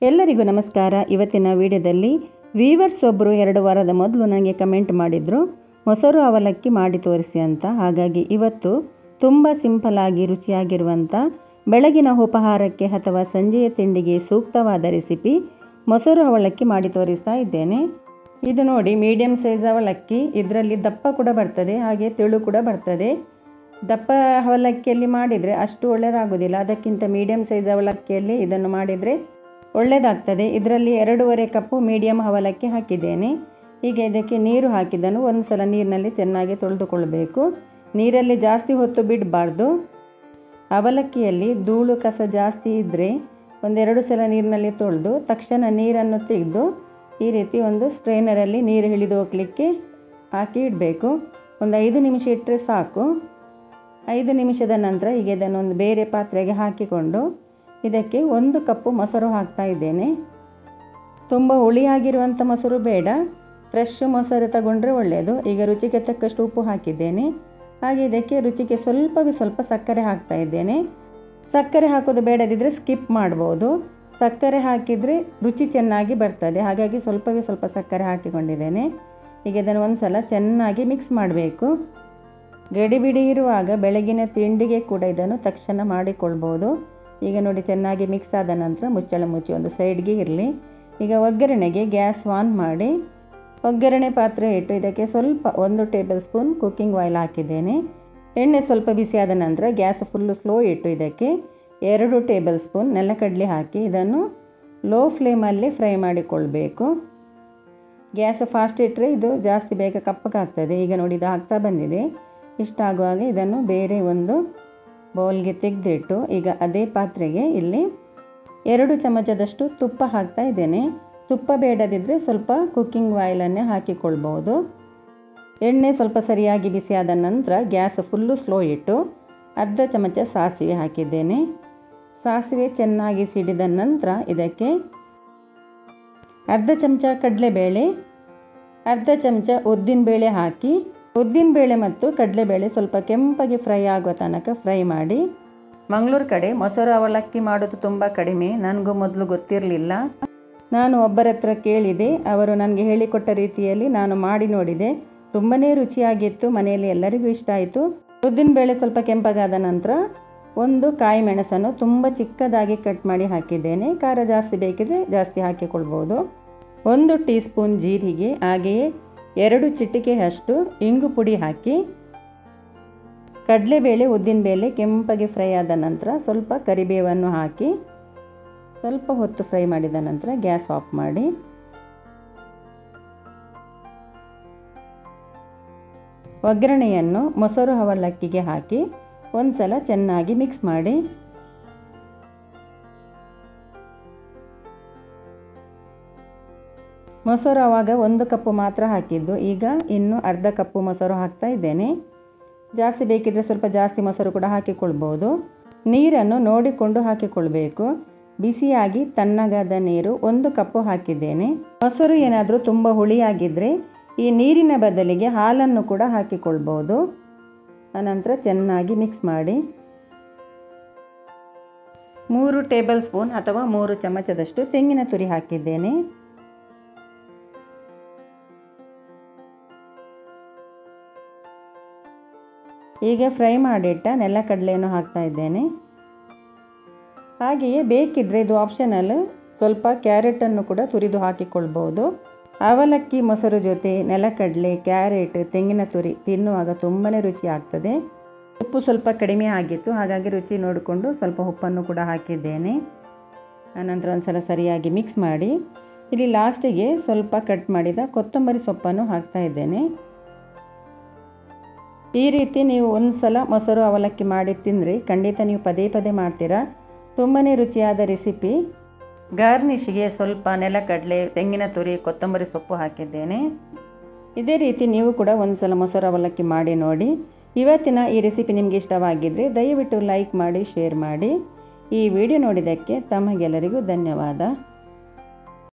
ಎಲ್ಲರಿಗೂ ನಮಸ್ಕಾರ. ಇವತ್ತಿನ ವಿಡಿಯೋದಲ್ಲಿ ವೀವರ್ಸ್ ಒಬ್ಬರು 2 ವಾರದ ಮೊದಲು ನನಗೆ ಕಮೆಂಟ್ ಮಾಡಿದ್ರು ಮೊಸರು ಅವಲಕ್ಕಿ ಮಾಡಿ ತೋರಿಸಿ ಅಂತ. ಹಾಗಾಗಿ ಇವತ್ತು ತುಂಬ ಸಿಂಪಲ್ ಆಗಿ ರುಚಿಯಾಗಿರುವಂಥ ಬೆಳಗಿನ ಉಪಹಾರಕ್ಕೆ ಅಥವಾ ಸಂಜೆಯ ತಿಂಡಿಗೆ ಸೂಕ್ತವಾದ ರೆಸಿಪಿ ಮೊಸರು ಅವಲಕ್ಕಿ ಮಾಡಿ ತೋರಿಸ್ತಾ ಇದ್ದೇನೆ. ಇದು ನೋಡಿ ಮೀಡಿಯಂ ಸೈಜ್ ಅವಲಕ್ಕಿ. ಇದರಲ್ಲಿ ದಪ್ಪ ಕೂಡ ಬರ್ತದೆ, ಹಾಗೆ ತೆಳು ಕೂಡ ಬರ್ತದೆ. ದಪ್ಪ ಅವಲಕ್ಕಿಯಲ್ಲಿ ಮಾಡಿದರೆ ಅಷ್ಟು ಒಳ್ಳೆಯದಾಗೋದಿಲ್ಲ, ಅದಕ್ಕಿಂತ ಮೀಡಿಯಂ ಸೈಜ್ ಅವಲಕ್ಕಿಯಲ್ಲಿ ಇದನ್ನು ಮಾಡಿದರೆ ಒಳ್ಳೆಯದಾಗ್ತದೆ. ಇದರಲ್ಲಿ 2.5 ಕಪ್ಪು ಮೀಡಿಯಂ ಅವಲಕ್ಕಿ ಹಾಕಿದ್ದೇನೆ. ಹೀಗೆ ಇದಕ್ಕೆ ನೀರು ಹಾಕಿದ್ದನ್ನು ಒಂದು ಸಲ ನೀರಿನಲ್ಲಿ ಚೆನ್ನಾಗಿ ತೊಳೆದುಕೊಳ್ಬೇಕು. ನೀರಲ್ಲಿ ಜಾಸ್ತಿ ಹೊತ್ತು ಬಿಡಬಾರ್ದು. ಅವಲಕ್ಕಿಯಲ್ಲಿ ಧೂಳು ಕಸ ಜಾಸ್ತಿ ಇದ್ದರೆ 1-2 ಸಲ ನೀರಿನಲ್ಲಿ ತೊಳೆದು ತಕ್ಷಣ ನೀರನ್ನು ತೆಗೆದು ಈ ರೀತಿ ಒಂದು ಸ್ಟ್ರೈನರಲ್ಲಿ ನೀರು ಇಳಿದು ಹೋಗಲಿಕ್ಕೆ ಹಾಕಿ ಇಡಬೇಕು. ಒಂದು 5 ನಿಮಿಷ ಇಟ್ಟರೆ ಸಾಕು. 5 ನಿಮಿಷದ ನಂತರ ಈಗ ಇದನ್ನು ಒಂದು ಬೇರೆ ಪಾತ್ರೆಗೆ ಹಾಕಿಕೊಂಡು ಇದಕ್ಕೆ 1 ಕಪ್ಪು ಮೊಸರು ಹಾಕ್ತಾ ಇದ್ದೇನೆ. ತುಂಬ ಹುಳಿಯಾಗಿರುವಂಥ ಮೊಸರು ಬೇಡ, ಫ್ರೆಶ್ ಮೊಸರು ತಗೊಂಡ್ರೆ ಒಳ್ಳೆಯದು. ಈಗ ರುಚಿಗೆ ತಕ್ಕಷ್ಟು ಉಪ್ಪು ಹಾಕಿದ್ದೇನೆ. ಹಾಗೆ ಇದಕ್ಕೆ ರುಚಿಗೆ ಸ್ವಲ್ಪ ಸಕ್ಕರೆ ಹಾಕ್ತಾ ಇದ್ದೇನೆ. ಸಕ್ಕರೆ ಹಾಕೋದು ಬೇಡದಿದ್ದರೆ ಸ್ಕಿಪ್ ಮಾಡ್ಬೋದು. ಸಕ್ಕರೆ ಹಾಕಿದರೆ ರುಚಿ ಚೆನ್ನಾಗಿ ಬರ್ತದೆ, ಹಾಗಾಗಿ ಸ್ವಲ್ಪ ಸಕ್ಕರೆ ಹಾಕಿಕೊಂಡಿದ್ದೇನೆ. ಈಗ ಇದನ್ನು ಒಂದು ಸಲ ಚೆನ್ನಾಗಿ ಮಿಕ್ಸ್ ಮಾಡಬೇಕು. ಗಡಿಬಿಡಿ ಇರುವಾಗ ಬೆಳಗಿನ ತಿಂಡಿಗೆ ಕೂಡ ಇದನ್ನು ತಕ್ಷಣ ಮಾಡಿಕೊಳ್ಬೋದು. ಈಗ ನೋಡಿ ಚೆನ್ನಾಗಿ ಮಿಕ್ಸ್ ಆದ ನಂತರ ಮುಚ್ಚಳ ಮುಚ್ಚಿ ಒಂದು ಸೈಡ್ಗೆ ಇರಲಿ. ಈಗ ಒಗ್ಗರಣೆಗೆ ಗ್ಯಾಸ್ ಆನ್ ಮಾಡಿ ಒಗ್ಗರಣೆ ಪಾತ್ರೆ ಇಟ್ಟು ಇದಕ್ಕೆ ಸ್ವಲ್ಪ 1 ಟೇಬಲ್ ಸ್ಪೂನ್ ಕುಕ್ಕಿಂಗ್ ಆಯಿಲ್ ಹಾಕಿದ್ದೇನೆ. ಎಣ್ಣೆ ಸ್ವಲ್ಪ ಬಿಸಿಯಾದ ನಂತರ ಗ್ಯಾಸ್ ಫುಲ್ಲು ಸ್ಲೋ ಇಟ್ಟು ಇದಕ್ಕೆ 2 ಟೇಬಲ್ ಸ್ಪೂನ್ ನೆಲಕಡಲೆ ಹಾಕಿ ಇದನ್ನು ಲೋ ಫ್ಲೇಮಲ್ಲಿ ಫ್ರೈ ಮಾಡಿಕೊಳ್ಬೇಕು. ಗ್ಯಾಸ್ ಫಾಸ್ಟ್ ಇಟ್ಟರೆ ಇದು ಜಾಸ್ತಿ ಬೇಗ ಕಪ್ಪಗಾಗ್ತದೆ. ಈಗ ನೋಡಿ ಇದು ಆಗ್ತಾ ಬಂದಿದೆ. ಇಷ್ಟಾಗುವಾಗ ಇದನ್ನು ಬೇರೆ ಒಂದು ಬೌಲ್ಗೆ ತೆಗೆದಿಟ್ಟು ಈಗ ಅದೇ ಪಾತ್ರೆಗೆ ಇಲ್ಲಿ 2 ಚಮಚದಷ್ಟು ತುಪ್ಪ ಹಾಕ್ತಾ ಇದ್ದೇನೆ. ತುಪ್ಪ ಬೇಡದಿದ್ದರೆ ಸ್ವಲ್ಪ ಕುಕ್ಕಿಂಗ್ ಆಯಿಲನ್ನೇ ಹಾಕಿಕೊಳ್ಬೋದು. ಎಣ್ಣೆ ಸ್ವಲ್ಪ ಸರಿಯಾಗಿ ಬಿಸಿಯಾದ ನಂತರ ಗ್ಯಾಸ್ ಫುಲ್ಲು ಸ್ಲೋ ಇಟ್ಟು ಅರ್ಧ ಚಮಚ ಸಾಸಿವೆ ಹಾಕಿದ್ದೇನೆ. ಸಾಸಿವೆ ಚೆನ್ನಾಗಿ ಸಿಡಿದ ನಂತರ ಇದಕ್ಕೆ ಅರ್ಧ ಚಮಚ ಕಡಲೆಬೇಳೆ, ಅರ್ಧ ಚಮಚ ಉದ್ದಿನಬೇಳೆ ಹಾಕಿ ಉದ್ದಿನಬೇಳೆ ಮತ್ತು ಕಡಲೆಬೇಳೆ ಸ್ವಲ್ಪ ಕೆಂಪಾಗಿ ಫ್ರೈ ಆಗೋ ತನಕ ಫ್ರೈ ಮಾಡಿ. ಮಂಗಳೂರು ಕಡೆ ಮೊಸರು ಅವಲಕ್ಕಿ ಮಾಡೋದು ತುಂಬ ಕಡಿಮೆ. ನನಗೂ ಮೊದಲು ಗೊತ್ತಿರಲಿಲ್ಲ. ನಾನು ಒಬ್ಬರ ಹತ್ರ ಕೇಳಿದೆ, ಅವರು ನನಗೆ ಹೇಳಿಕೊಟ್ಟ ರೀತಿಯಲ್ಲಿ ನಾನು ಮಾಡಿ ನೋಡಿದೆ. ತುಂಬಾ ರುಚಿಯಾಗಿತ್ತು, ಮನೆಯಲ್ಲಿ ಎಲ್ಲರಿಗೂ ಇಷ್ಟ ಆಯಿತು. ಉದ್ದಿನಬೇಳೆ ಸ್ವಲ್ಪ ಕೆಂಪಗಾದ ನಂತರ 1 ಕಾಯಿ ಮೆಣಸನ್ನು ತುಂಬ ಚಿಕ್ಕದಾಗಿ ಕಟ್ ಮಾಡಿ ಹಾಕಿದ್ದೇನೆ. ಖಾರ ಜಾಸ್ತಿ ಬೇಕಿದ್ರೆ ಜಾಸ್ತಿ ಹಾಕಿಕೊಳ್ಬೋದು. 1 ಟೀ ಸ್ಪೂನ್ ಜೀರಿಗೆ, ಹಾಗೆಯೇ 2 ಚಿಟಿಕೆಯಷ್ಟು ಇಂಗು ಪುಡಿ ಹಾಕಿ ಕಡಲೆಬೇಳೆ ಉದ್ದಿನಬೇಳೆ ಕೆಂಪಾಗಿ ಫ್ರೈ ಆದ ನಂತರ ಸ್ವಲ್ಪ ಕರಿಬೇವನ್ನು ಹಾಕಿ ಸ್ವಲ್ಪ ಹೊತ್ತು ಫ್ರೈ ಮಾಡಿದ ನಂತರ ಗ್ಯಾಸ್ ಆಫ್ ಮಾಡಿ. ಒಗ್ಗರಣೆಯನ್ನು ಮೊಸರು ಅವಲಕ್ಕಿಗೆ ಹಾಕಿ ಒಂದು ಸಲ ಚೆನ್ನಾಗಿ ಮಿಕ್ಸ್ ಮಾಡಿ. ಮೊಸರು ಆವಾಗ 1 ಕಪ್ಪು ಮಾತ್ರ ಹಾಕಿದ್ದು, ಈಗ ಇನ್ನು ಅರ್ಧ ಕಪ್ಪು ಮೊಸರು ಹಾಕ್ತಾ ಇದ್ದೇನೆ. ಜಾಸ್ತಿ ಬೇಕಿದ್ರೆ ಸ್ವಲ್ಪ ಜಾಸ್ತಿ ಮೊಸರು ಕೂಡ ಹಾಕಿಕೊಳ್ಬೋದು. ನೀರನ್ನು ನೋಡಿಕೊಂಡು ಹಾಕಿಕೊಳ್ಬೇಕು. ಬಿಸಿಯಾಗಿ ತಣ್ಣಗಾದ ನೀರು 1 ಕಪ್ಪು ಹಾಕಿದ್ದೇನೆ. ಮೊಸರು ಏನಾದರೂ ತುಂಬ ಹುಳಿಯಾಗಿದ್ದರೆ ಈ ನೀರಿನ ಬದಲಿಗೆ ಹಾಲನ್ನು ಕೂಡ ಹಾಕಿಕೊಳ್ಬೋದು. ಆನಂತರ ಚೆನ್ನಾಗಿ ಮಿಕ್ಸ್ ಮಾಡಿ 3 ಟೇಬಲ್ ಸ್ಪೂನ್ ಅಥವಾ 3 ಚಮಚದಷ್ಟು ತೆಂಗಿನ ತುರಿ ಹಾಕಿದ್ದೇನೆ. ಈಗ ಫ್ರೈ ಮಾಡಿಟ್ಟ ನೆಲಕಡಲೆಯನ್ನು ಹಾಕ್ತಾ ಇದ್ದೇನೆ. ಹಾಗೆಯೇ ಬೇಕಿದ್ದರೆ ಇದು ಆಪ್ಷನಲ್, ಸ್ವಲ್ಪ ಕ್ಯಾರೆಟನ್ನು ಕೂಡ ತುರಿದು ಹಾಕಿಕೊಳ್ಬೋದು. ಅವಲಕ್ಕಿ ಮೊಸರು ಜೊತೆ ನೆಲಕಡಲೆ, ಕ್ಯಾರೆಟ್, ತೆಂಗಿನ ತುರಿ ತಿನ್ನುವಾಗ ತುಂಬಾ ರುಚಿ ಆಗ್ತದೆ. ಉಪ್ಪು ಸ್ವಲ್ಪ ಕಡಿಮೆ ಆಗಿತ್ತು, ಹಾಗಾಗಿ ರುಚಿ ನೋಡಿಕೊಂಡು ಸ್ವಲ್ಪ ಉಪ್ಪನ್ನು ಕೂಡ ಹಾಕಿದ್ದೇನೆ. ಆನಂತರ ಒಂದು ಸಲ ಸರಿಯಾಗಿ ಮಿಕ್ಸ್ ಮಾಡಿ ಇಲ್ಲಿ ಲಾಸ್ಟಿಗೆ ಸ್ವಲ್ಪ ಕಟ್ ಮಾಡಿದ ಕೊತ್ತಂಬರಿ ಸೊಪ್ಪನ್ನು ಹಾಕ್ತಾ ಇದ್ದೇನೆ. ಈ ರೀತಿ ನೀವು ಒಂದು ಸಲ ಮೊಸರು ಅವಲಕ್ಕಿ ಮಾಡಿ ತಿಂದರೆ ಖಂಡಿತ ನೀವು ಪದೇ ಮಾಡ್ತೀರಾ. ತುಂಬಾ ರುಚಿಯಾದ ರೆಸಿಪಿ. ಗಾರ್ನಿಷ್ಗೆ ಸ್ವಲ್ಪ ನೆಲಕಡಲೆ, ತೆಂಗಿನ ತುರಿ, ಕೊತ್ತಂಬರಿ ಸೊಪ್ಪು ಹಾಕಿದ್ದೇನೆ. ಇದೇ ರೀತಿ ನೀವು ಕೂಡ ಒಂದು ಸಲ ಮೊಸರು ಅವಲಕ್ಕಿ ಮಾಡಿ ನೋಡಿ. ಇವತ್ತಿನ ಈ ರೆಸಿಪಿ ನಿಮಗೆ ಇಷ್ಟವಾಗಿದ್ದರೆ ದಯವಿಟ್ಟು ಲೈಕ್ ಮಾಡಿ, ಶೇರ್ ಮಾಡಿ. ಈ ವಿಡಿಯೋ ನೋಡಿದ್ದಕ್ಕೆ ತಮಗೆಲ್ಲರಿಗೂ ಧನ್ಯವಾದ.